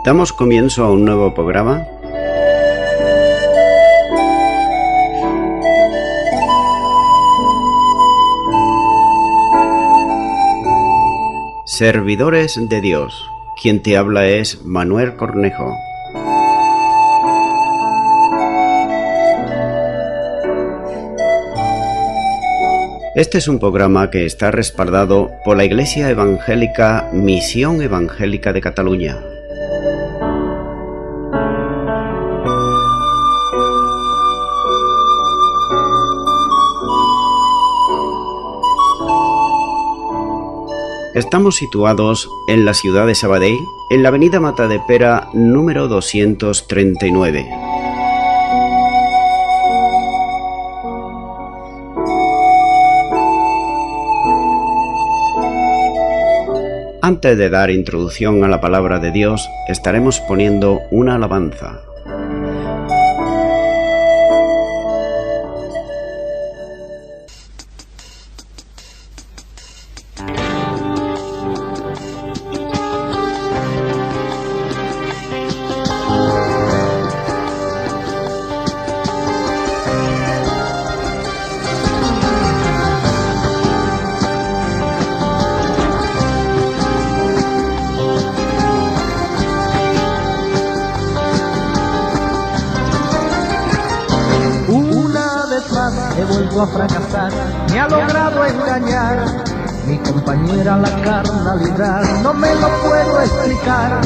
Damos comienzo a un nuevo programa. Servidores de Dios. Quien te habla es Manuel Cornejo. Este es un programa que está respaldado por la Iglesia Evangélica Misión Evangélica de Cataluña. Estamos situados en la ciudad de Sabadell, en la avenida Matadepera número 239. Antes de dar introducción a la palabra de Dios, estaremos poniendo una alabanza. A fracasar, me ha logrado engañar. Mi compañera la carnalidad, no me lo puedo explicar.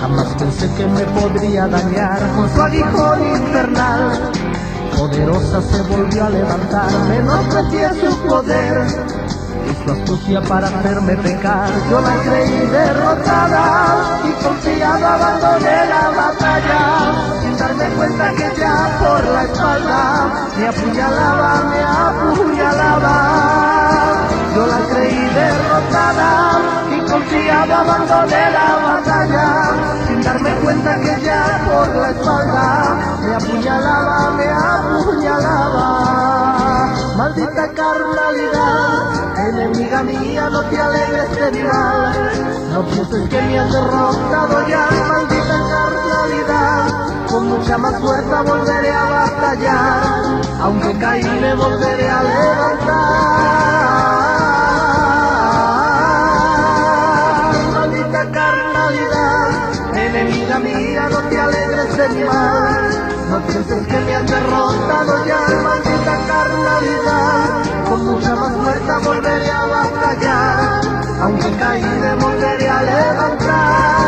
Jamás pensé que me podría dañar con su aguijón infernal. Poderosa se volvió a levantar, menosprecié su poder y su astucia para hacerme pecar. Yo la creí derrotada y confiada abandoné la batalla, sin darme cuenta que ya por la espalda me apuñalaba, me apuñalaba. Yo la creí derrotada y confiada abandoné la batalla, sin darme cuenta que ya por la espalda me apuñalaba, me apuñalaba. Maldita carnalidad, enemiga mía, no te alegres de mi mal. No pienses que me has derrotado ya, maldita carnalidad. Con mucha más fuerza volveré a batallar, aunque caí me volveré a levantar. Maldita carnalidad, enemiga mía, no te alegres de mi mal. No pienses que me has derrotado ya, maldita carnalidad. Con mucha más fuerza volveré a batallar, aunque caí me volveré a levantar.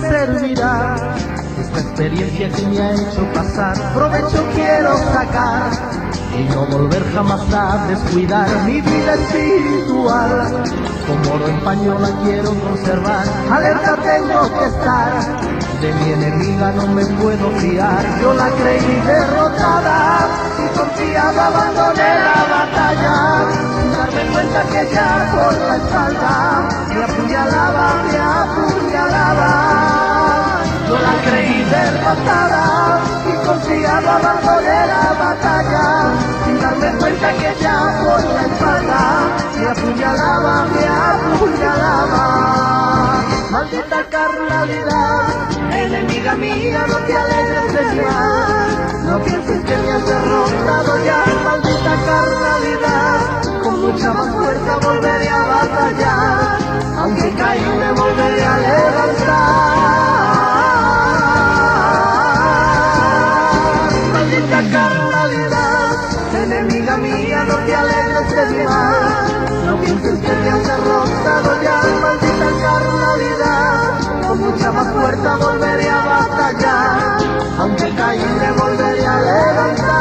Servirá esta experiencia que me ha hecho pasar, provecho quiero sacar y no volver jamás a descuidar mi vida espiritual. Como oro en paño la quiero conservar, alerta tengo que estar, de mi enemiga no me puedo fiar. Yo la creí derrotada y confiada abandoné la batalla, sin darme cuenta que ya por la espalda me apuñalaba, me apuñalaba. Yo la creí derrotada y confiada abandoné la batalla, sin darme cuenta que ya por la espalda me apuñalaba, me apuñalaba. Maldita carnalidad, enemiga mía, no te alegres de mi mal. No pienses que me has derrotado ya, maldita carnalidad. Con mucha más fuerza volveré a batallar, aunque caí me volveré a levantar. Maldita carnalidad, enemiga mía, no te alegres de mi mal. No pienses que me has derrotado ya, maldita carnalidad. Con mucha más fuerza volveré a batallar, aunque caí me volveré a levantar.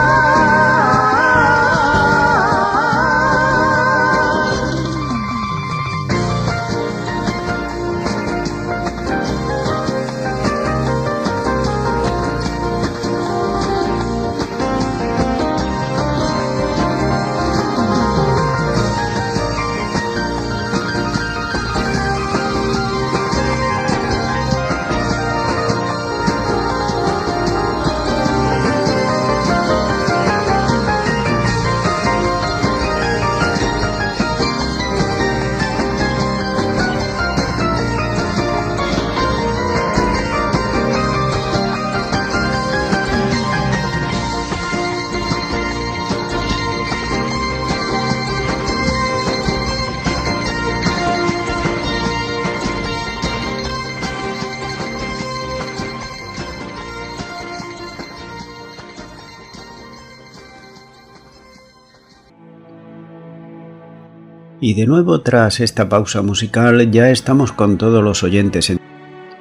Y de nuevo, tras esta pausa musical, ya estamos con todos los oyentes.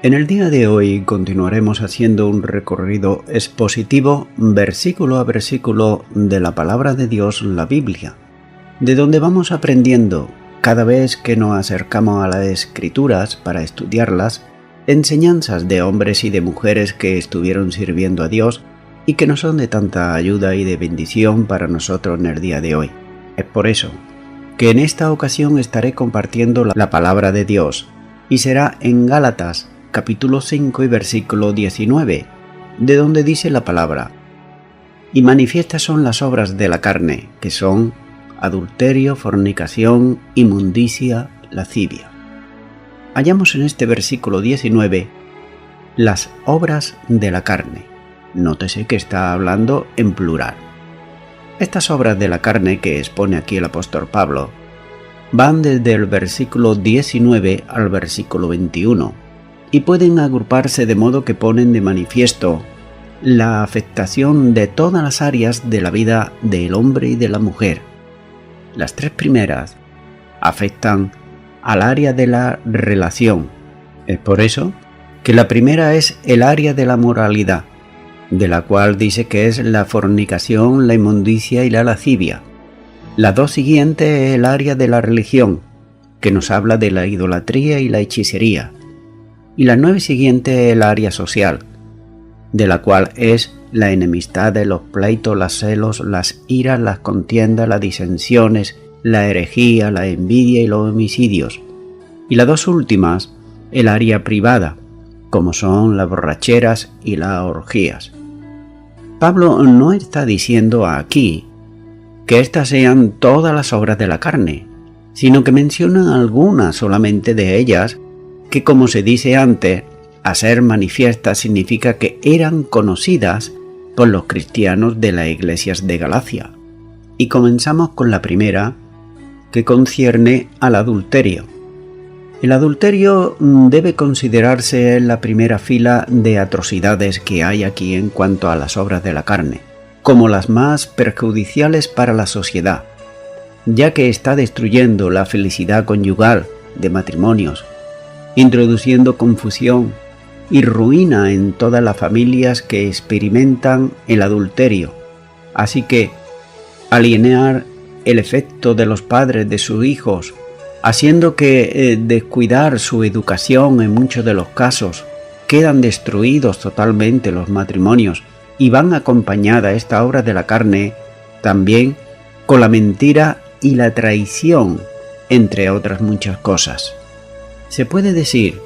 En el día de hoy continuaremos haciendo un recorrido expositivo versículo a versículo de la palabra de Dios, la Biblia, de donde vamos aprendiendo cada vez que nos acercamos a las Escrituras para estudiarlas, enseñanzas de hombres y de mujeres que estuvieron sirviendo a Dios y que nos son de tanta ayuda y de bendición para nosotros en el día de hoy. Es por eso que en esta ocasión estaré compartiendo la palabra de Dios, y será en Gálatas capítulo 5 y versículo 19, de donde dice la palabra: y manifiestas son las obras de la carne, que son adulterio, fornicación, inmundicia, lascivia. Hallamos en este versículo 19 las obras de la carne. Nótese que está hablando en plural. Estas obras de la carne que expone aquí el apóstol Pablo van desde el versículo 19 al versículo 21 y pueden agruparse de modo que ponen de manifiesto la afectación de todas las áreas de la vida del hombre y de la mujer. Las tres primeras afectan al área de la relación. Es por eso que la primera es el área de la moralidad, de la cual dice que es la fornicación, la inmundicia y la lascivia. La dos siguiente es el área de la religión, que nos habla de la idolatría y la hechicería. Y la 9 siguiente es el área social, de la cual es la enemistad, de los pleitos, los celos, las iras, las contiendas, las disensiones, la herejía, la envidia y los homicidios. Y las dos últimas, el área privada, como son las borracheras y las orgías. Pablo no está diciendo aquí que estas sean todas las obras de la carne, sino que menciona algunas solamente de ellas, que, como se dice antes, hacer manifiestas significa que eran conocidas por los cristianos de las iglesias de Galacia. Y comenzamos con la primera, que concierne al adulterio. El adulterio debe considerarse en la primera fila de atrocidades que hay aquí en cuanto a las obras de la carne, como las más perjudiciales para la sociedad, ya que está destruyendo la felicidad conyugal de matrimonios, introduciendo confusión y ruina en todas las familias que experimentan el adulterio. Así que alienar el efecto de los padres de sus hijos, haciendo que descuidar su educación en muchos de los casos, quedan destruidos totalmente los matrimonios y van acompañada esta obra de la carne también con la mentira y la traición, entre otras muchas cosas. Se puede decir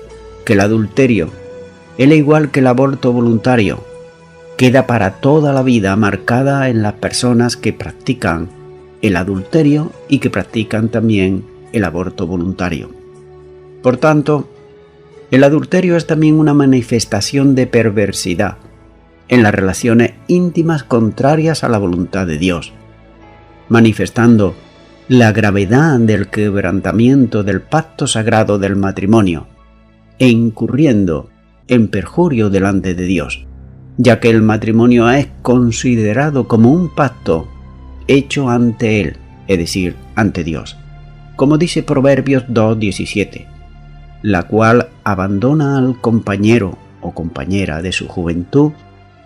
que el adulterio, al igual que el aborto voluntario, queda para toda la vida marcada en las personas que practican el adulterio y que practican también el aborto voluntario. Por tanto, el adulterio es también una manifestación de perversidad en las relaciones íntimas contrarias a la voluntad de Dios, manifestando la gravedad del quebrantamiento del pacto sagrado del matrimonio e incurriendo en perjurio delante de Dios, ya que el matrimonio es considerado como un pacto hecho ante Él, es decir, ante Dios, como dice Proverbios 2:17, la cual abandona al compañero o compañera de su juventud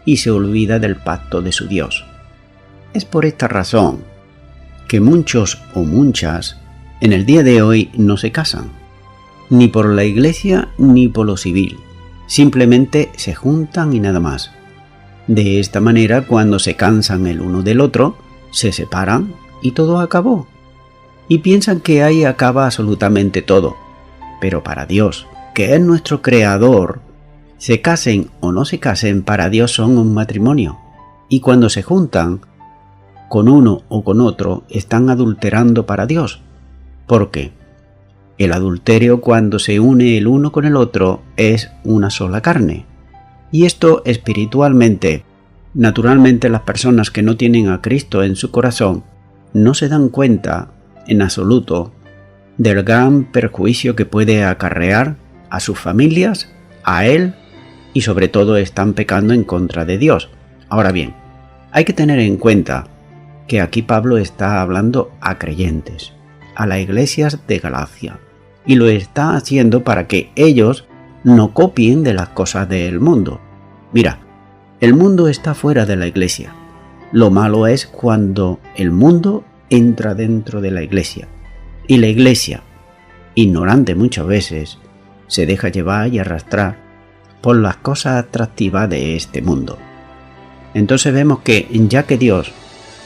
y se olvida del pacto de su Dios. Es por esta razón que muchos o muchas en el día de hoy no se casan, ni por la iglesia ni por lo civil, simplemente se juntan y nada más. De esta manera, cuando se cansan el uno del otro, se separan y todo acabó. Y piensan que ahí acaba absolutamente todo. Pero para Dios, que es nuestro creador, se casen o no se casen, para Dios son un matrimonio. Y cuando se juntan con uno o con otro, están adulterando para Dios. Porque el adulterio, cuando se une el uno con el otro, es una sola carne. Y esto espiritualmente, naturalmente las personas que no tienen a Cristo en su corazón, no se dan cuenta en absoluto del gran perjuicio que puede acarrear a sus familias, a él, y sobre todo están pecando en contra de Dios. Ahora bien, hay que tener en cuenta que aquí Pablo está hablando a creyentes, a las iglesias de Galacia, y lo está haciendo para que ellos no copien de las cosas del mundo. Mira, el mundo está fuera de la iglesia. Lo malo es cuando el mundo entra dentro de la iglesia, y la iglesia, ignorante muchas veces, se deja llevar y arrastrar por las cosas atractivas de este mundo. Entonces vemos que, ya que Dios,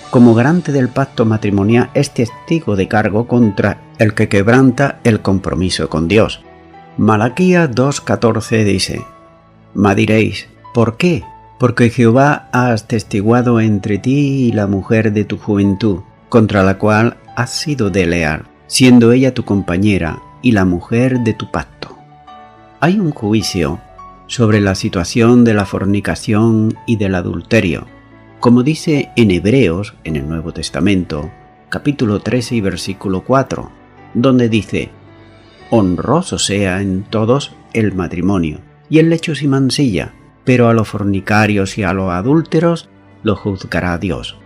como garante del pacto matrimonial, es testigo de cargo contra el que quebranta el compromiso con Dios. Malaquías 2:14 dice: «Mas diréis, ¿por qué? Porque Jehová ha atestiguado entre ti y la mujer de tu juventud, contra la cual has sido desleal, siendo ella tu compañera y la mujer de tu pacto». Hay un juicio sobre la situación de la fornicación y del adulterio, como dice en Hebreos, en el Nuevo Testamento, capítulo 13 y versículo 4, donde dice: «Honroso sea en todos el matrimonio, y el lecho sin mancilla, pero a los fornicarios y a los adúlteros lo juzgará Dios».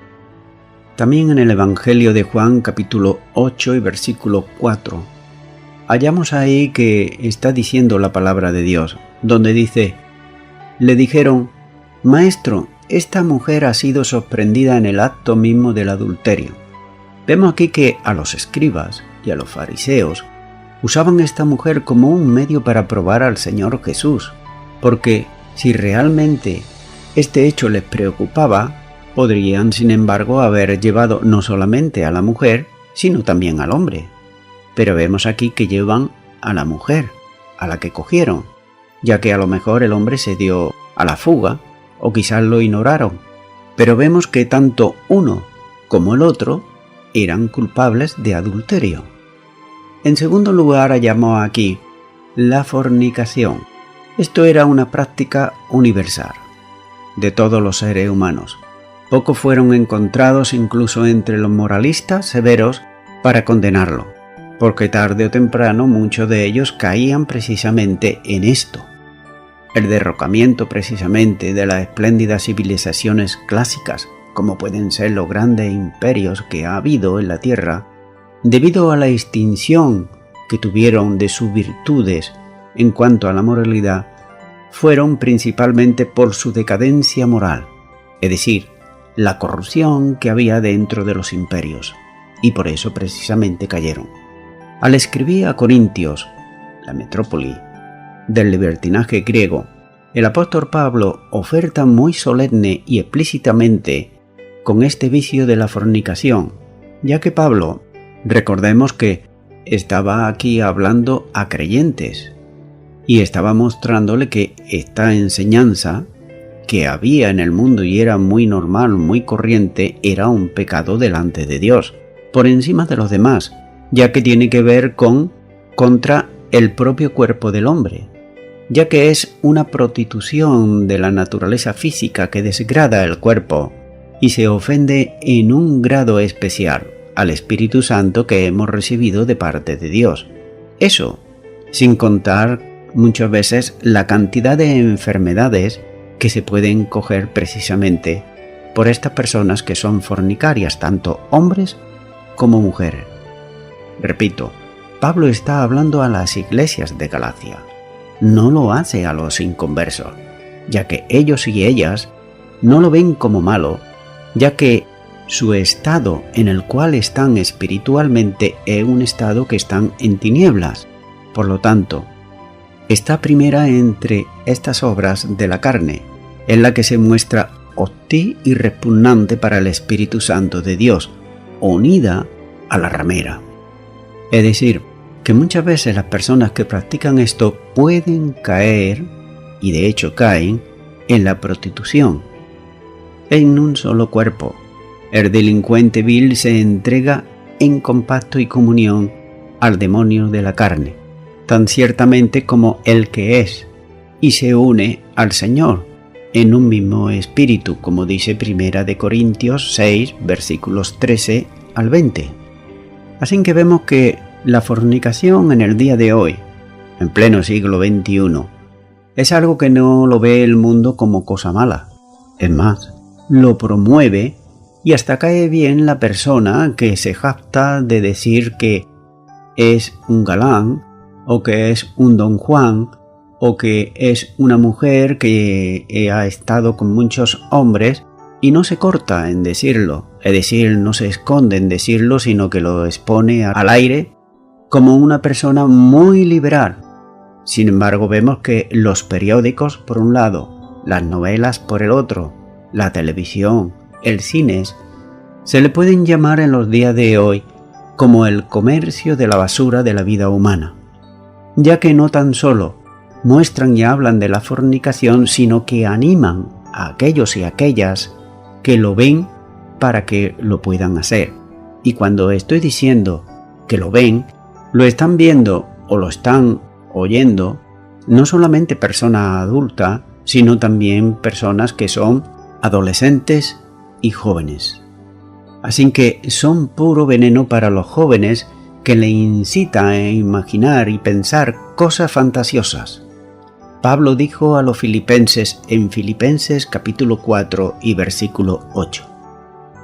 También en el Evangelio de Juan, capítulo 8 y versículo 4, hallamos ahí que está diciendo la palabra de Dios, donde dice: «Le dijeron: Maestro, esta mujer ha sido sorprendida en el acto mismo del adulterio». Vemos aquí que a los escribas y a los fariseos usaban esta mujer como un medio para probar al Señor Jesús, porque si realmente este hecho les preocupaba, podrían sin embargo haber llevado no solamente a la mujer, sino también al hombre. Pero vemos aquí que llevan a la mujer, a la que cogieron, ya que a lo mejor el hombre se dio a la fuga o quizás lo ignoraron. Pero vemos que tanto uno como el otro eran culpables de adulterio. En segundo lugar, hallamos aquí la fornicación. Esto era una práctica universal de todos los seres humanos. Pocos fueron encontrados incluso entre los moralistas severos para condenarlo, porque tarde o temprano muchos de ellos caían precisamente en esto. El derrocamiento precisamente de las espléndidas civilizaciones clásicas, como pueden ser los grandes imperios que ha habido en la Tierra, debido a la extinción que tuvieron de sus virtudes en cuanto a la moralidad, fueron principalmente por su decadencia moral, es decir, la corrupción que había dentro de los imperios, y por eso precisamente cayeron. Al escribir a Corintios, la metrópoli del libertinaje griego, el apóstol Pablo oferta muy solemne y explícitamente con este vicio de la fornicación, ya que Pablo, recordemos que estaba aquí hablando a creyentes y estaba mostrándole que esta enseñanza que había en el mundo y era muy normal, muy corriente, era un pecado delante de Dios, por encima de los demás, ya que tiene que ver contra el propio cuerpo del hombre, ya que es una prostitución de la naturaleza física que desgrada el cuerpo y se ofende en un grado especial al Espíritu Santo que hemos recibido de parte de Dios. Eso, sin contar muchas veces la cantidad de enfermedades que se pueden coger precisamente por estas personas que son fornicarias, tanto hombres como mujeres. Repito, Pablo está hablando a las iglesias de Galacia, no lo hace a los inconversos, ya que ellos y ellas no lo ven como malo, ya que su estado en el cual están espiritualmente es un estado que están en tinieblas. Por lo tanto, esta primera entre estas obras de la carne es la que se muestra hostil y repugnante para el Espíritu Santo de Dios, unida a la ramera. Es decir, que muchas veces las personas que practican esto pueden caer, y de hecho caen, en la prostitución. En un solo cuerpo, el delincuente vil se entrega en compacto y comunión al demonio de la carne, tan ciertamente como el que es, y se une al Señor en un mismo espíritu, como dice Primera de Corintios 6, versículos 13 al 20. Así que vemos que la fornicación en el día de hoy, en pleno siglo XXI, es algo que no lo ve el mundo como cosa mala. Es más, lo promueve y hasta cae bien la persona que se jacta de decir que es un galán, o que es un don Juan, o que es una mujer que ha estado con muchos hombres y no se corta en decirlo, es decir, no se esconde en decirlo, sino que lo expone al aire como una persona muy liberal. Sin embargo, vemos que los periódicos por un lado, las novelas por el otro, la televisión, el cine, se le pueden llamar en los días de hoy como el comercio de la basura de la vida humana, ya que no tan solo muestran y hablan de la fornicación, sino que animan a aquellos y aquellas que lo ven para que lo puedan hacer. Y cuando estoy diciendo que lo ven, lo están viendo o lo están oyendo no solamente personas adultas, sino también personas que son adolescentes y jóvenes. Así que son puro veneno para los jóvenes que le incita a imaginar y pensar cosas fantasiosas. Pablo dijo a los filipenses en Filipenses capítulo 4 y versículo 8: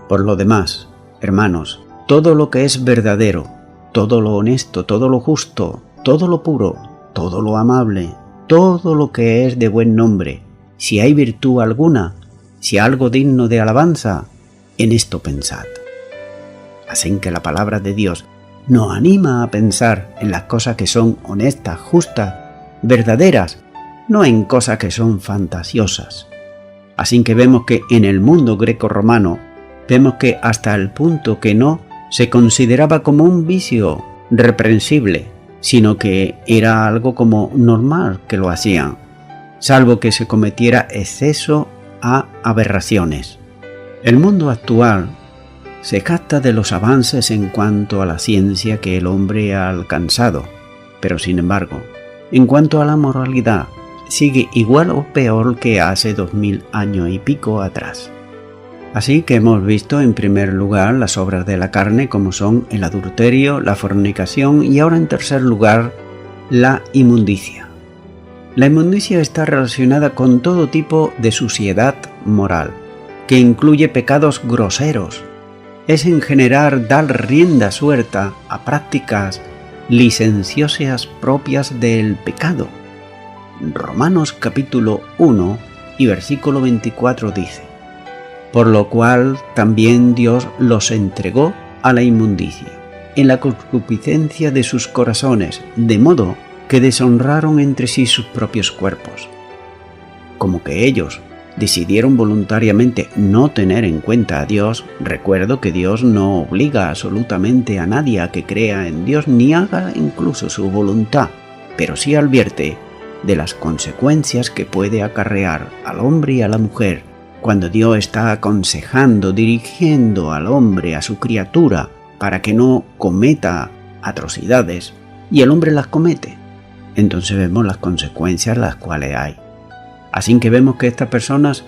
Por lo demás, hermanos, todo lo que es verdadero, todo lo honesto, todo lo justo, todo lo puro, todo lo amable, todo lo que es de buen nombre, si hay virtud alguna, si algo digno de alabanza, en esto pensad. Así que la palabra de Dios nos anima a pensar en las cosas que son honestas, justas, verdaderas, no en cosas que son fantasiosas. Así que vemos que en el mundo greco-romano, vemos que hasta el punto que no se consideraba como un vicio reprensible, sino que era algo como normal que lo hacían, salvo que se cometiera exceso a aberraciones. El mundo actual se jacta de los avances en cuanto a la ciencia que el hombre ha alcanzado, pero sin embargo, en cuanto a la moralidad, sigue igual o peor que hace 2000 años y pico atrás. Así que hemos visto en primer lugar las obras de la carne, como son el adulterio, la fornicación y ahora en tercer lugar la inmundicia. La inmundicia está relacionada con todo tipo de suciedad moral, que incluye pecados groseros. Es en general dar rienda suelta a prácticas licenciosas propias del pecado. Romanos capítulo 1 y versículo 24 dice: Por lo cual también Dios los entregó a la inmundicia, en la concupiscencia de sus corazones, de modo que deshonraron entre sí sus propios cuerpos. Como que ellos decidieron voluntariamente no tener en cuenta a Dios, recuerdo que Dios no obliga absolutamente a nadie a que crea en Dios ni haga incluso su voluntad, pero sí advierte de las consecuencias que puede acarrear al hombre y a la mujer cuando Dios está aconsejando, dirigiendo al hombre, a su criatura, para que no cometa atrocidades, y el hombre las comete. Entonces vemos las consecuencias las cuales hay. Así que vemos que estas personas,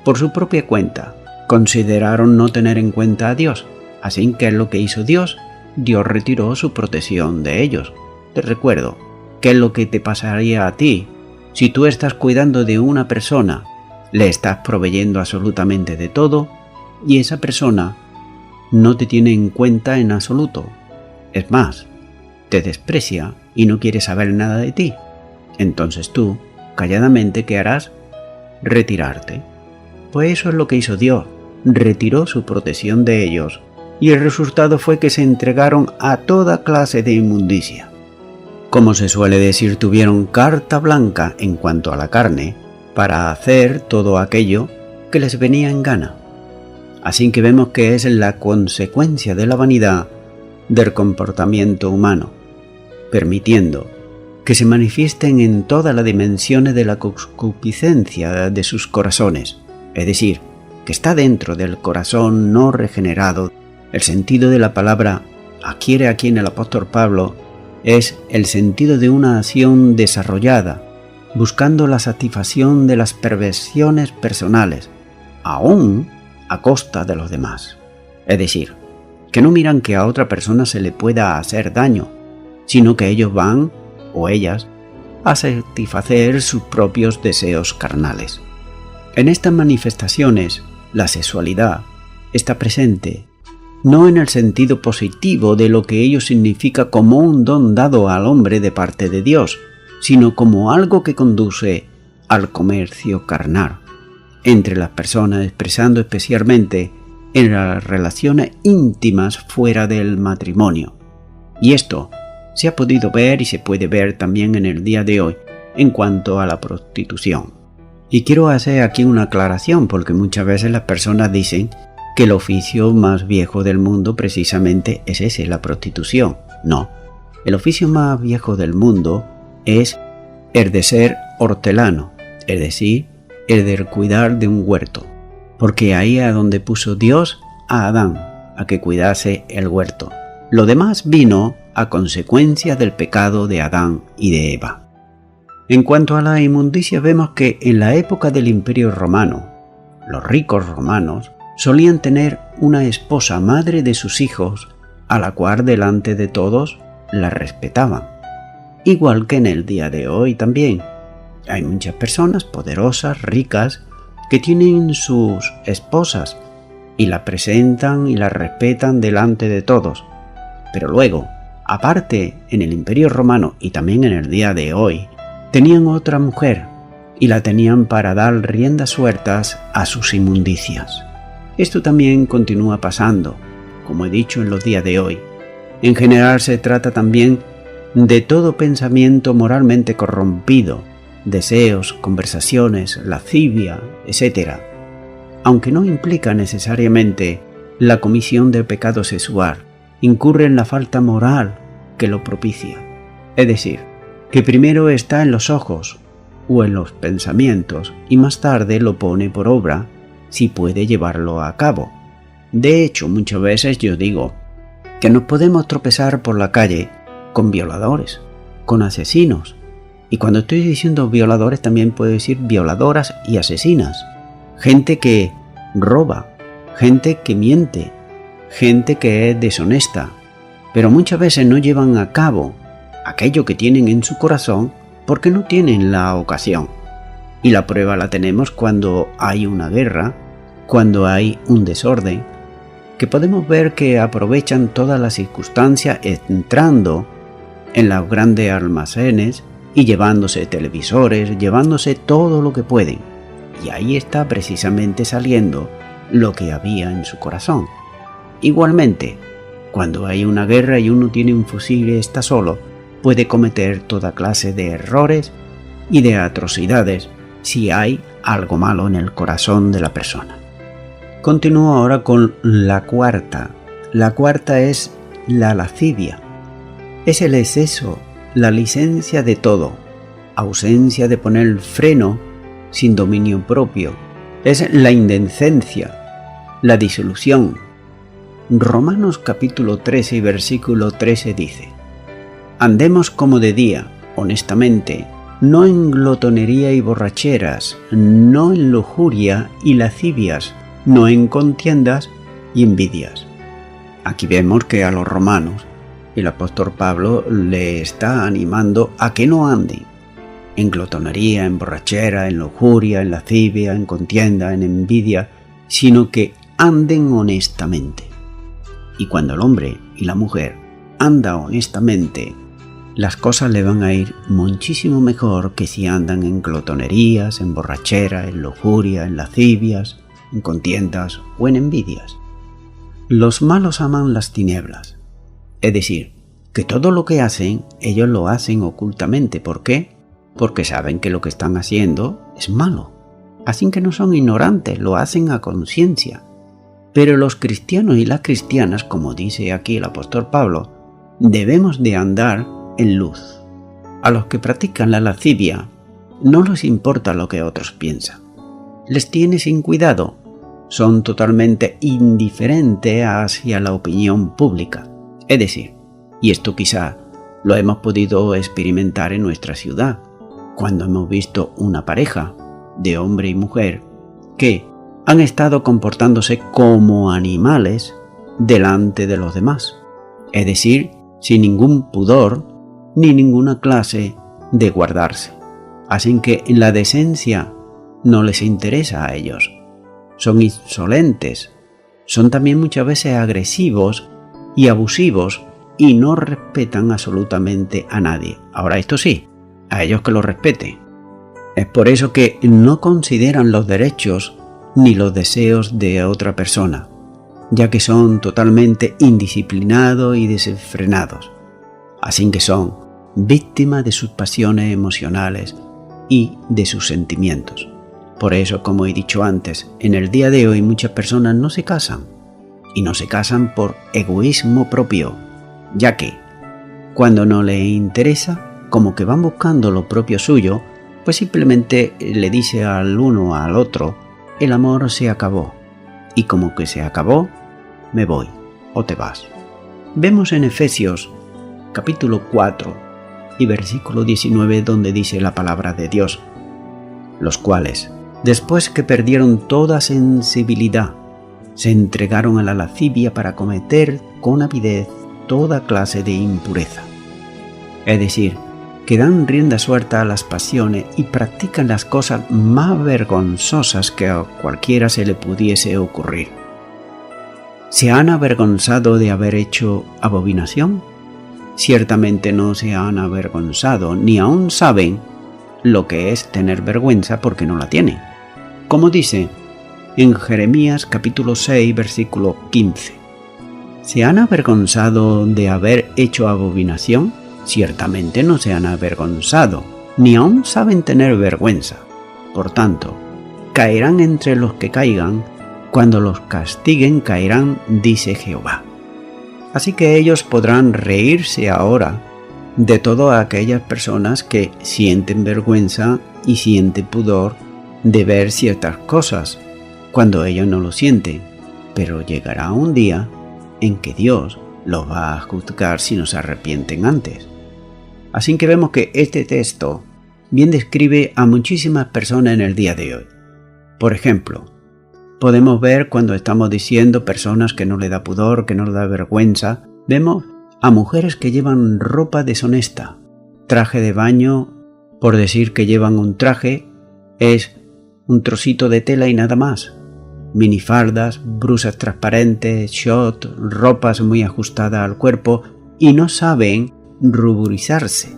por su propia cuenta, consideraron no tener en cuenta a Dios. Así que es lo que hizo Dios. Dios retiró su protección de ellos. Te recuerdo, ¿qué es lo que te pasaría a ti si tú estás cuidando de una persona? Le estás proveyendo absolutamente de todo y esa persona no te tiene en cuenta en absoluto. Es más, te desprecia y no quiere saber nada de ti. Entonces tú, calladamente, ¿qué harás? Retirarte. Pues eso es lo que hizo Dios. Retiró su protección de ellos y el resultado fue que se entregaron a toda clase de inmundicia. Como se suele decir, tuvieron carta blanca en cuanto a la carne para hacer todo aquello que les venía en gana. Así que vemos que es la consecuencia de la vanidad del comportamiento humano, permitiendo que se manifiesten en todas las dimensiones de la concupiscencia de sus corazones, es decir, que está dentro del corazón no regenerado. El sentido de la palabra adquiere aquí en el apóstol Pablo es el sentido de una acción desarrollada, buscando la satisfacción de las perversiones personales, aún a costa de los demás. Es decir, que no miran que a otra persona se le pueda hacer daño, sino que ellos van, o ellas, a satisfacer sus propios deseos carnales. En estas manifestaciones, la sexualidad está presente no en el sentido positivo de lo que ello significa como un don dado al hombre de parte de Dios, sino como algo que conduce al comercio carnal entre las personas, expresando especialmente en las relaciones íntimas fuera del matrimonio. Y esto se ha podido ver y se puede ver también en el día de hoy en cuanto a la prostitución. Y quiero hacer aquí una aclaración, porque muchas veces las personas dicen que el oficio más viejo del mundo precisamente es ese, la prostitución. No, el oficio más viejo del mundo es el de ser hortelano, es decir, el de cuidar de un huerto, porque ahí es donde puso Dios a Adán, a que cuidase el huerto. Lo demás vino a consecuencia del pecado de Adán y de Eva. En cuanto a la inmundicia, vemos que en la época del Imperio Romano, los ricos romanos solían tener una esposa madre de sus hijos, a la cual delante de todos la respetaban. Igual que en el día de hoy también. Hay muchas personas poderosas, ricas, que tienen sus esposas y las presentan y las respetan delante de todos. Pero luego, aparte en el Imperio Romano y también en el día de hoy, tenían otra mujer y la tenían para dar riendas sueltas a sus inmundicias. Esto también continúa pasando, como he dicho en los días de hoy. En general se trata también de todo pensamiento moralmente corrompido, deseos, conversaciones, lascivia, etc., aunque no implica necesariamente la comisión del pecado sexual, incurre en la falta moral que lo propicia. Es decir, que primero está en los ojos o en los pensamientos y más tarde lo pone por obra si puede llevarlo a cabo. De hecho, muchas veces yo digo que nos podemos tropezar por la calle con violadores, con asesinos. Y cuando estoy diciendo violadores también puedo decir violadoras y asesinas. Gente que roba, gente que miente, gente que es deshonesta. Pero muchas veces no llevan a cabo aquello que tienen en su corazón porque no tienen la ocasión. Y la prueba la tenemos cuando hay una guerra, cuando hay un desorden, que podemos ver que aprovechan todas las circunstancias entrando en los grandes almacenes y llevándose televisores, llevándose todo lo que pueden. Y ahí está precisamente saliendo lo que había en su corazón. Igualmente, cuando hay una guerra y uno tiene un fusil y está solo, puede cometer toda clase de errores y de atrocidades si hay algo malo en el corazón de la persona. Continúo ahora con la cuarta. La cuarta es la lascivia. Es el exceso, la licencia de todo, ausencia de poner freno sin dominio propio. Es la indecencia, la disolución. Romanos capítulo 13 y versículo 13 dice: andemos como de día, honestamente, no en glotonería y borracheras, no en lujuria y lascivias, no en contiendas y envidias. Aquí vemos que a los romanos el apóstol Pablo le está animando a que no anden en glotonería, en borrachera, en lujuria, en lascivia, en contienda, en envidia, sino que anden honestamente. Y cuando el hombre y la mujer andan honestamente, las cosas le van a ir muchísimo mejor que si andan en glotonerías, en borrachera, en lujuria, en lascivias, en contiendas o en envidias. Los malos aman las tinieblas. Es decir, que todo lo que hacen, ellos lo hacen ocultamente. ¿Por qué? Porque saben que lo que están haciendo es malo. Así que no son ignorantes, lo hacen a conciencia. Pero los cristianos y las cristianas, como dice aquí el apóstol Pablo, debemos de andar en luz. A los que practican la lascivia, no les importa lo que otros piensan. Les tiene sin cuidado. Son totalmente indiferentes hacia la opinión pública. Es decir, y esto quizá lo hemos podido experimentar en nuestra ciudad, cuando hemos visto una pareja de hombre y mujer que han estado comportándose como animales delante de los demás. Es decir, sin ningún pudor ni ninguna clase de guardarse. Así que la decencia no les interesa a ellos. Son insolentes, Son también muchas veces agresivos y abusivos y no respetan absolutamente a nadie. Ahora, esto sí, a ellos que los respeten. Es por eso que no consideran los derechos ni los deseos de otra persona, ya que son totalmente indisciplinados y desenfrenados. Así que son víctimas de sus pasiones emocionales y de sus sentimientos. Por eso, como he dicho antes, en el día de hoy muchas personas no se casan, y no se casan por egoísmo propio, ya que cuando no les interesa, como que van buscando lo propio suyo, pues simplemente le dice al uno al otro, el amor se acabó, y como que se acabó, me voy, o te vas. Vemos en Efesios capítulo 4 y versículo 19 donde dice la palabra de Dios, los cuales, después que perdieron toda sensibilidad, se entregaron a la lascivia para cometer con avidez toda clase de impureza. Es decir, que dan rienda suelta a las pasiones y practican las cosas más vergonzosas que a cualquiera se le pudiese ocurrir. ¿Se han avergonzado de haber hecho abominación? Ciertamente no se han avergonzado, ni aún saben lo que es tener vergüenza porque no la tienen. Como dice en Jeremías capítulo 6, versículo 15. ¿Se han avergonzado de haber hecho abominación? Ciertamente no se han avergonzado, ni aún saben tener vergüenza. Por tanto, caerán entre los que caigan, cuando los castiguen caerán, dice Jehová. Así que ellos podrán reírse ahora de todas aquellas personas que sienten vergüenza y sienten pudor de ver ciertas cosas, cuando ellos no lo sienten, pero llegará un día en que Dios los va a juzgar si no se arrepienten antes. Así que vemos que este texto bien describe a muchísimas personas en el día de hoy. Por ejemplo, podemos ver cuando estamos diciendo personas que no le da pudor, que no le da vergüenza, vemos a mujeres que llevan ropa deshonesta, traje de baño, por decir que llevan un traje, es un trocito de tela y nada más. Minifaldas, blusas transparentes, short, ropas muy ajustadas al cuerpo y no saben ruborizarse.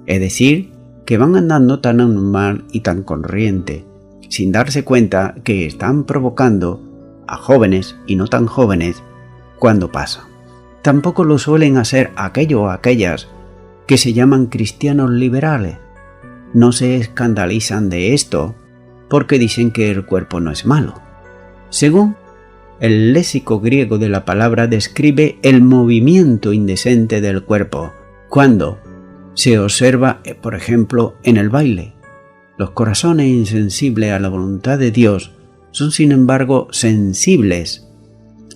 Es decir, que van andando tan normal y tan corriente, sin darse cuenta que están provocando a jóvenes y no tan jóvenes cuando pasan. Tampoco lo suelen hacer aquellos o aquellas que se llaman cristianos liberales. No se escandalizan de esto porque dicen que el cuerpo no es malo. Según el léxico griego de la palabra describe el movimiento indecente del cuerpo cuando se observa, por ejemplo, en el baile. Los corazones insensibles a la voluntad de Dios son, sin embargo, sensibles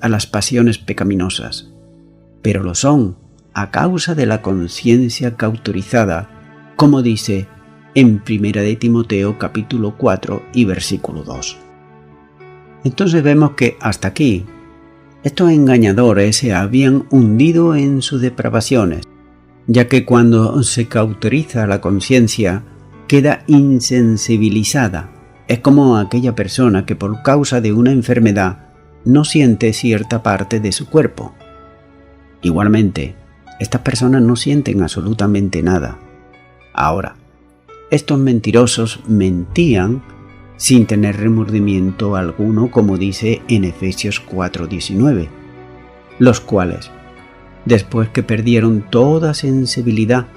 a las pasiones pecaminosas, pero lo son a causa de la conciencia cauterizada, como dice en 1 de Timoteo capítulo 4 y versículo 2. Entonces vemos que hasta aquí estos engañadores se habían hundido en sus depravaciones, ya que cuando se cauteriza la conciencia queda insensibilizada. Es como aquella persona que por causa de una enfermedad no siente cierta parte de su cuerpo. Igualmente, estas personas no sienten absolutamente nada. Ahora, estos mentirosos mentían sin tener remordimiento alguno, como dice en Efesios 4:19, los cuales, después que perdieron toda sensibilidad,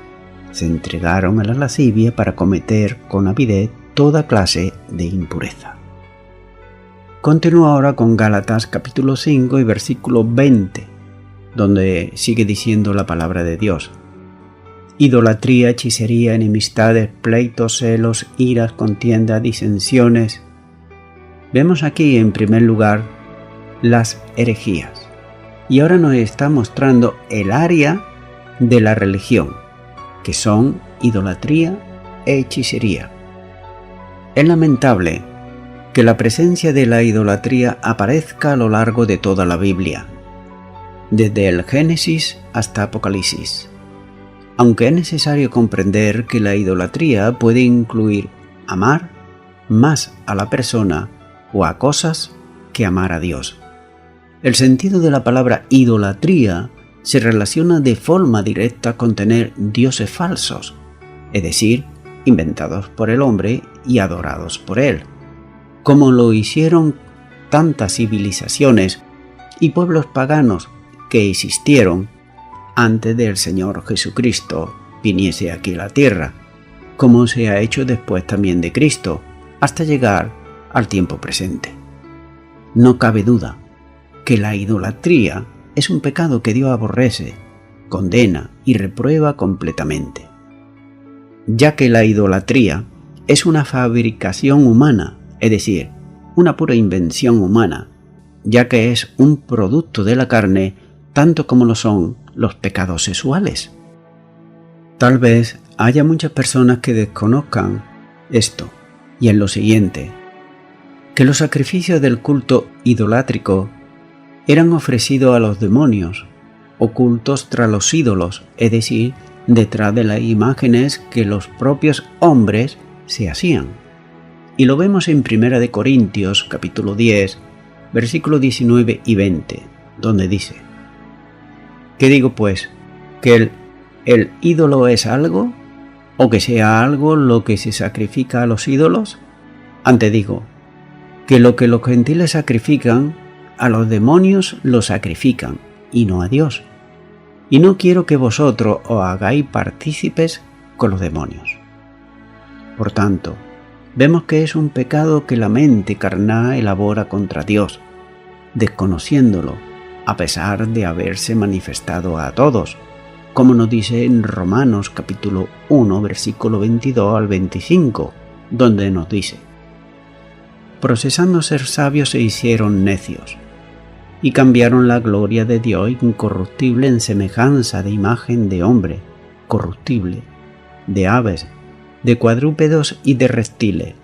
se entregaron a la lascivia para cometer con avidez toda clase de impureza. Continúa ahora con Gálatas capítulo 5 y versículo 20, donde sigue diciendo la palabra de Dios. Idolatría, hechicería, enemistades, pleitos, celos, iras, contiendas, disensiones. Vemos aquí en primer lugar las herejías. Y ahora nos está mostrando el área de la religión, que son idolatría e hechicería. Es lamentable que la presencia de la idolatría aparezca a lo largo de toda la Biblia, desde el Génesis hasta Apocalipsis. Aunque es necesario comprender que la idolatría puede incluir amar más a la persona o a cosas que amar a Dios. El sentido de la palabra idolatría se relaciona de forma directa con tener dioses falsos, es decir, inventados por el hombre y adorados por él, como lo hicieron tantas civilizaciones y pueblos paganos que existieron antes del Señor Jesucristo viniese aquí a la tierra, como se ha hecho después también de Cristo, hasta llegar al tiempo presente. No cabe duda que la idolatría es un pecado que Dios aborrece, condena y reprueba completamente, ya que la idolatría es una fabricación humana, es decir, una pura invención humana, ya que es un producto de la carne tanto como lo son los pecados sexuales. Tal vez haya muchas personas que desconozcan esto, y en lo siguiente, que los sacrificios del culto idolátrico eran ofrecidos a los demonios, ocultos tras los ídolos, es decir, detrás de las imágenes que los propios hombres se hacían. Y lo vemos en 1 Corintios capítulo 10, versículos 19 y 20, donde dice: ¿qué digo pues? ¿Que el ídolo es algo? ¿O que sea algo lo que se sacrifica a los ídolos? Antes digo, que lo que los gentiles sacrifican, a los demonios lo sacrifican, y no a Dios. Y no quiero que vosotros os hagáis partícipes con los demonios. Por tanto, vemos que es un pecado que la mente carnal elabora contra Dios, desconociéndolo, a pesar de haberse manifestado a todos, como nos dice en Romanos capítulo 1, versículo 22 al 25, donde nos dice: procesando ser sabios se hicieron necios, y cambiaron la gloria de Dios incorruptible en semejanza de imagen de hombre, corruptible, de aves, de cuadrúpedos y de reptiles,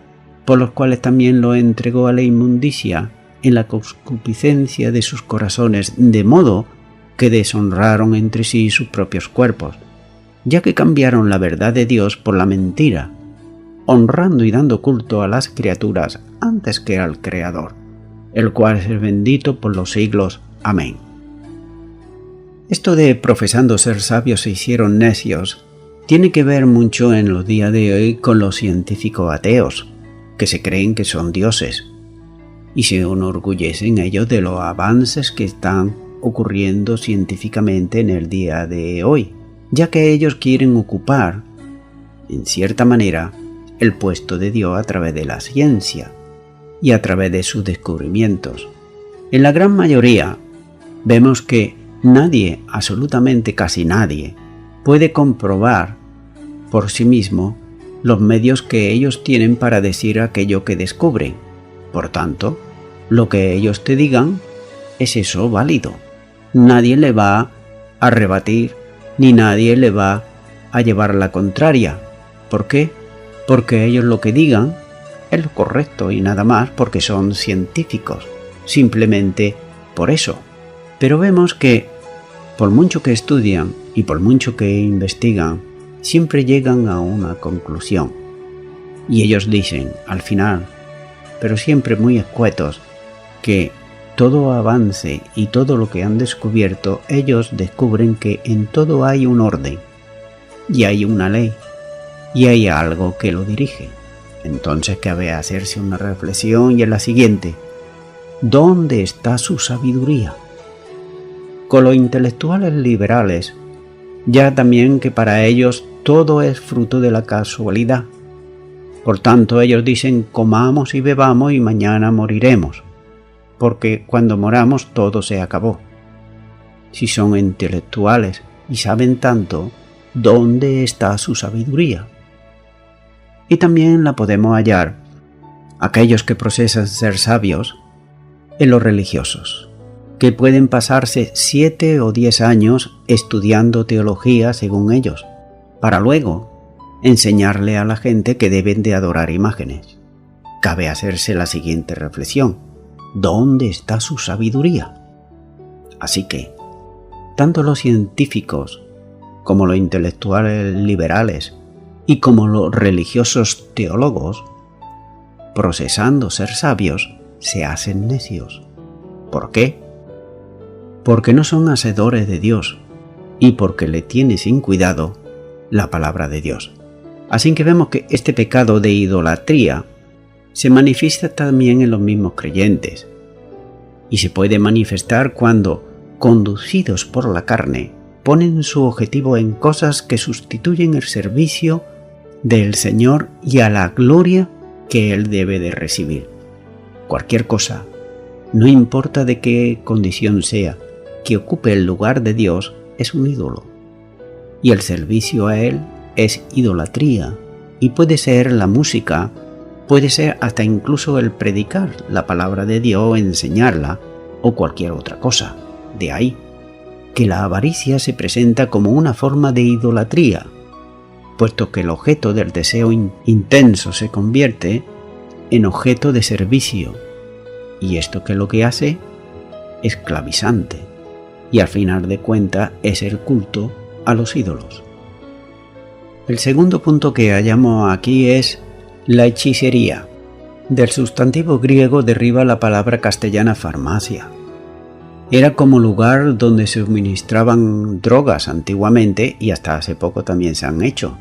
por los cuales también lo entregó a la inmundicia en la concupiscencia de sus corazones, de modo que deshonraron entre sí sus propios cuerpos, ya que cambiaron la verdad de Dios por la mentira, honrando y dando culto a las criaturas antes que al Creador, el cual es bendito por los siglos. Amén. Esto de profesando ser sabios se hicieron necios tiene que ver mucho en los días de hoy con los científicos ateos, que se creen que son dioses, y se enorgullecen ellos de los avances que están ocurriendo científicamente en el día de hoy, ya que ellos quieren ocupar, en cierta manera, el puesto de Dios a través de la ciencia y a través de sus descubrimientos. En la gran mayoría vemos que nadie, absolutamente casi nadie, puede comprobar por sí mismo los medios que ellos tienen para decir aquello que descubren. Por tanto, lo que ellos te digan es eso válido. Nadie le va a rebatir ni nadie le va a llevar la contraria. ¿Por qué? Porque ellos lo que digan es lo correcto y nada más, porque son científicos, simplemente por eso. Pero vemos que por mucho que estudian y por mucho que investigan, siempre llegan a una conclusión. Y ellos dicen, al final, pero siempre muy escuetos, que todo avance y todo lo que han descubierto, ellos descubren que en todo hay un orden, y hay una ley, y hay algo que lo dirige. Entonces cabe hacerse una reflexión, y es la siguiente: ¿dónde está su sabiduría? Con los intelectuales liberales, ya también que para ellos todo es fruto de la casualidad. Por tanto, ellos dicen: comamos y bebamos y mañana moriremos, porque cuando moramos todo se acabó. Si son intelectuales y saben tanto, ¿dónde está su sabiduría? Y también la podemos hallar, aquellos que profesan ser sabios, en los religiosos, que pueden pasarse 7 o 10 años estudiando teología según ellos, para luego enseñarle a la gente que deben de adorar imágenes. Cabe hacerse la siguiente reflexión: ¿dónde está su sabiduría? Así que, tanto los científicos como los intelectuales liberales y como los religiosos teólogos, procesando ser sabios, se hacen necios. ¿Por qué? porque no son hacedores de Dios y porque le tiene sin cuidado la palabra de Dios. Así que vemos que este pecado de idolatría se manifiesta también en los mismos creyentes y se puede manifestar cuando, conducidos por la carne, ponen su objetivo en cosas que sustituyen el servicio del Señor y a la gloria que Él debe de recibir. Cualquier cosa, no importa de qué condición sea, que ocupe el lugar de Dios es un ídolo. Y el servicio a Él es idolatría, y puede ser la música, puede ser hasta incluso el predicar la palabra de Dios o enseñarla, o cualquier otra cosa. De ahí que la avaricia se presenta como una forma de idolatría, puesto que el objeto del deseo intenso se convierte en objeto de servicio, y esto que lo que hace, esclavizante, y al final de cuentas es el culto a los ídolos. El segundo punto que hallamos aquí es la hechicería. Del sustantivo griego deriva la palabra castellana farmacia. Era como lugar donde se suministraban drogas antiguamente y hasta hace poco también se han hecho.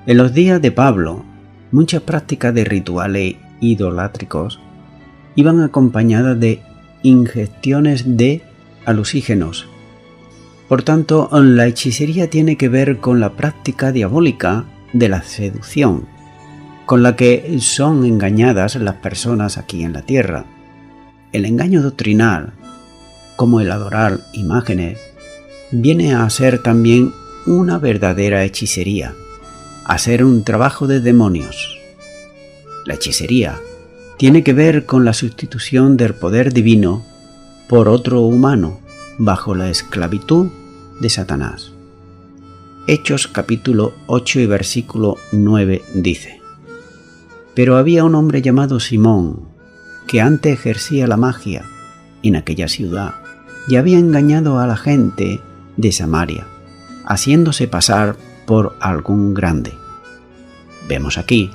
En los días de Pablo, muchas prácticas de rituales idolátricos iban acompañadas de ingestiones de alucígenos. Por tanto, la hechicería tiene que ver con la práctica diabólica de la seducción, con la que son engañadas las personas aquí en la tierra. El engaño doctrinal, como el adorar imágenes, viene a ser también una verdadera hechicería, a ser un trabajo de demonios. La hechicería tiene que ver con la sustitución del poder divino por otro humano, bajo la esclavitud de Satanás. Hechos capítulo 8 y versículo 9 dice: Pero había un hombre llamado Simón, que antes ejercía la magia en aquella ciudad, y había engañado a la gente de Samaria, haciéndose pasar por algún grande. Vemos aquí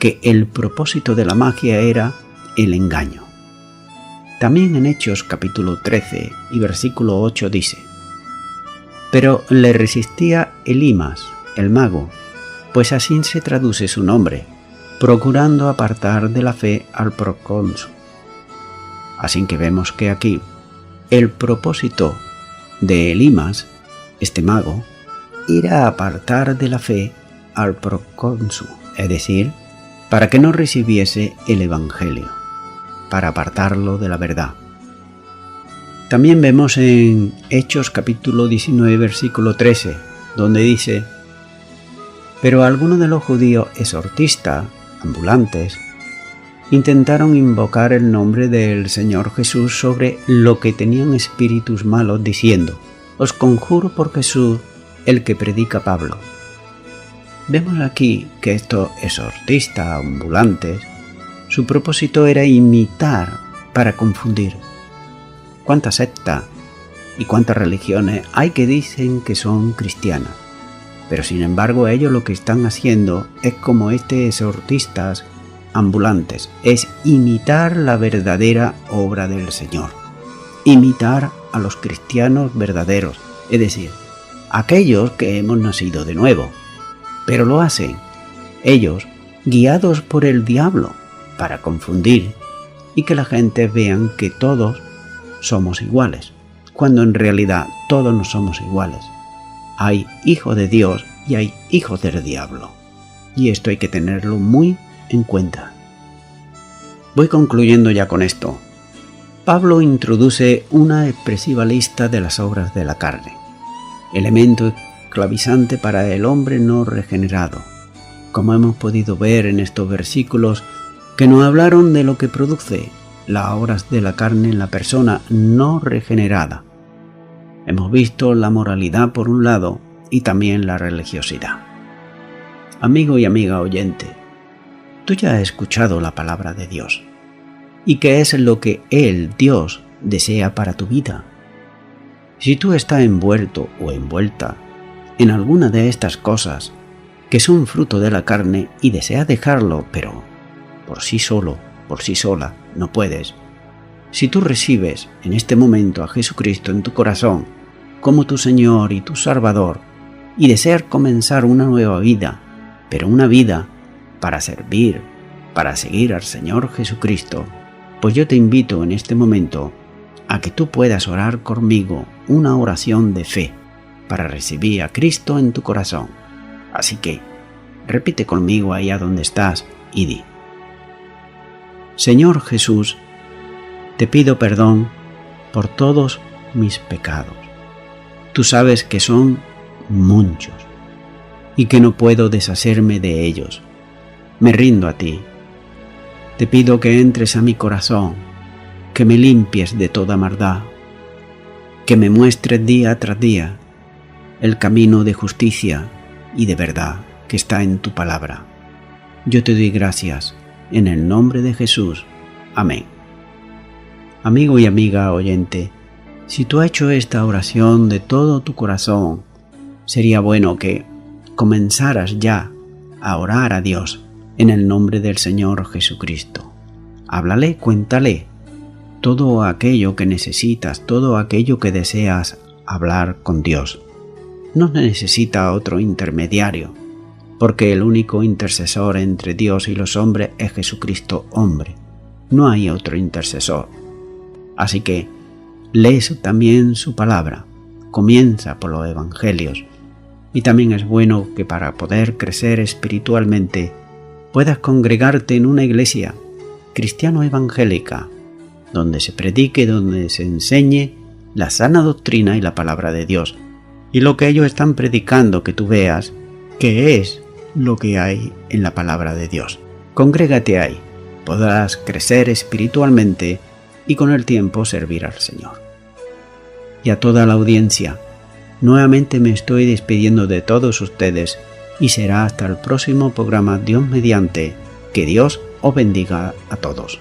que el propósito de la magia era el engaño. También en Hechos capítulo 13 y versículo 8 dice: Pero le resistía Elimas, el mago, pues así se traduce su nombre, procurando apartar de la fe al procónsul. Así que vemos que aquí el propósito de Elimas, este mago, era apartar de la fe al procónsul, es decir, para que no recibiese el evangelio, para apartarlo de la verdad. También vemos en Hechos capítulo 19 versículo 13, donde dice: Pero algunos de los judíos exortistas, ambulantes, intentaron invocar el nombre del Señor Jesús sobre lo que tenían espíritus malos, diciendo: Os conjuro por Jesús, el que predica Pablo. Vemos aquí que estos exortistas ambulantes, su propósito era imitar para confundir. ¿Cuántas sectas y cuántas religiones hay que dicen que son cristianas? Pero sin embargo ellos lo que están haciendo es como estos exortistas ambulantes, es imitar la verdadera obra del Señor, imitar a los cristianos verdaderos, es decir, aquellos que hemos nacido de nuevo. Pero lo hacen ellos guiados por el diablo para confundir y que la gente vean que todos somos iguales, cuando en realidad todos no somos iguales. Hay hijos de Dios y hay hijos del diablo, y esto hay que tenerlo muy en cuenta. Voy concluyendo ya con esto. Pablo introduce una expresiva lista de las obras de la carne, elemento esclavizante para el hombre no regenerado, como hemos podido ver en estos versículos que nos hablaron de lo que produce las obras de la carne en la persona no regenerada. Hemos visto la moralidad por un lado y también la religiosidad. Amigo y amiga oyente, tú ya has escuchado la palabra de Dios. ¿Y qué es lo que Él, Dios, desea para tu vida? Si tú estás envuelto o envuelta en alguna de estas cosas que son fruto de la carne y deseas dejarlo, pero por sí solo, por sí sola, no puedes, Si tú recibes en este momento a Jesucristo en tu corazón como tu Señor y tu Salvador y deseas comenzar una nueva vida, pero una vida para servir, para seguir al Señor Jesucristo, pues yo te invito en este momento a que tú puedas orar conmigo una oración de fe para recibir a Cristo en tu corazón. Así que repite conmigo allá donde estás y di: Señor Jesús, te pido perdón por todos mis pecados. Tú sabes que son muchos y que no puedo deshacerme de ellos. Me rindo a ti. Te pido que entres a mi corazón, que me limpies de toda maldad, que me muestres día tras día el camino de justicia y de verdad que está en tu palabra. Yo te doy gracias en el nombre de Jesús. Amén. Amigo y amiga oyente, si tú has hecho esta oración de todo tu corazón, sería bueno que comenzaras ya a orar a Dios en el nombre del Señor Jesucristo. Háblale, cuéntale todo aquello que necesitas, todo aquello que deseas hablar con Dios. No necesita otro intermediario, porque el único intercesor entre Dios y los hombres es Jesucristo hombre. No hay otro intercesor. Así que lees también su palabra, comienza por los evangelios, y también es bueno que para poder crecer espiritualmente puedas congregarte en una iglesia cristiano-evangélica, donde se predique, donde se enseñe la sana doctrina y la palabra de Dios, y lo que ellos están predicando, que tú veas qué es lo que hay en la palabra de Dios. Congrégate ahí, podrás crecer espiritualmente y con el tiempo servir al Señor. Y a toda la audiencia, nuevamente me estoy despidiendo de todos ustedes y será hasta el próximo programa, Dios mediante. Que Dios os bendiga a todos.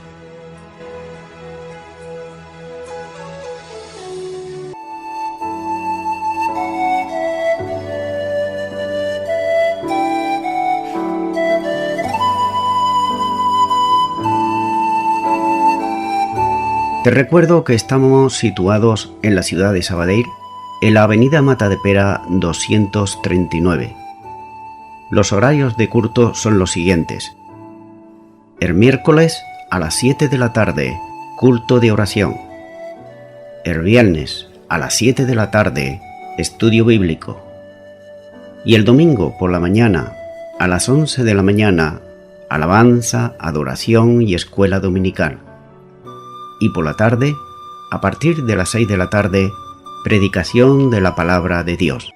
Te recuerdo que estamos situados en la ciudad de Sabadell, en la avenida Matadepera 239. Los horarios de culto son los siguientes: el miércoles a las 7 de la tarde, culto de oración; el viernes a las 7 de la tarde, estudio bíblico; y el domingo por la mañana a las 11 de la mañana, alabanza, adoración y escuela dominical; y por la tarde, a partir de las 6 de la tarde, predicación de la palabra de Dios.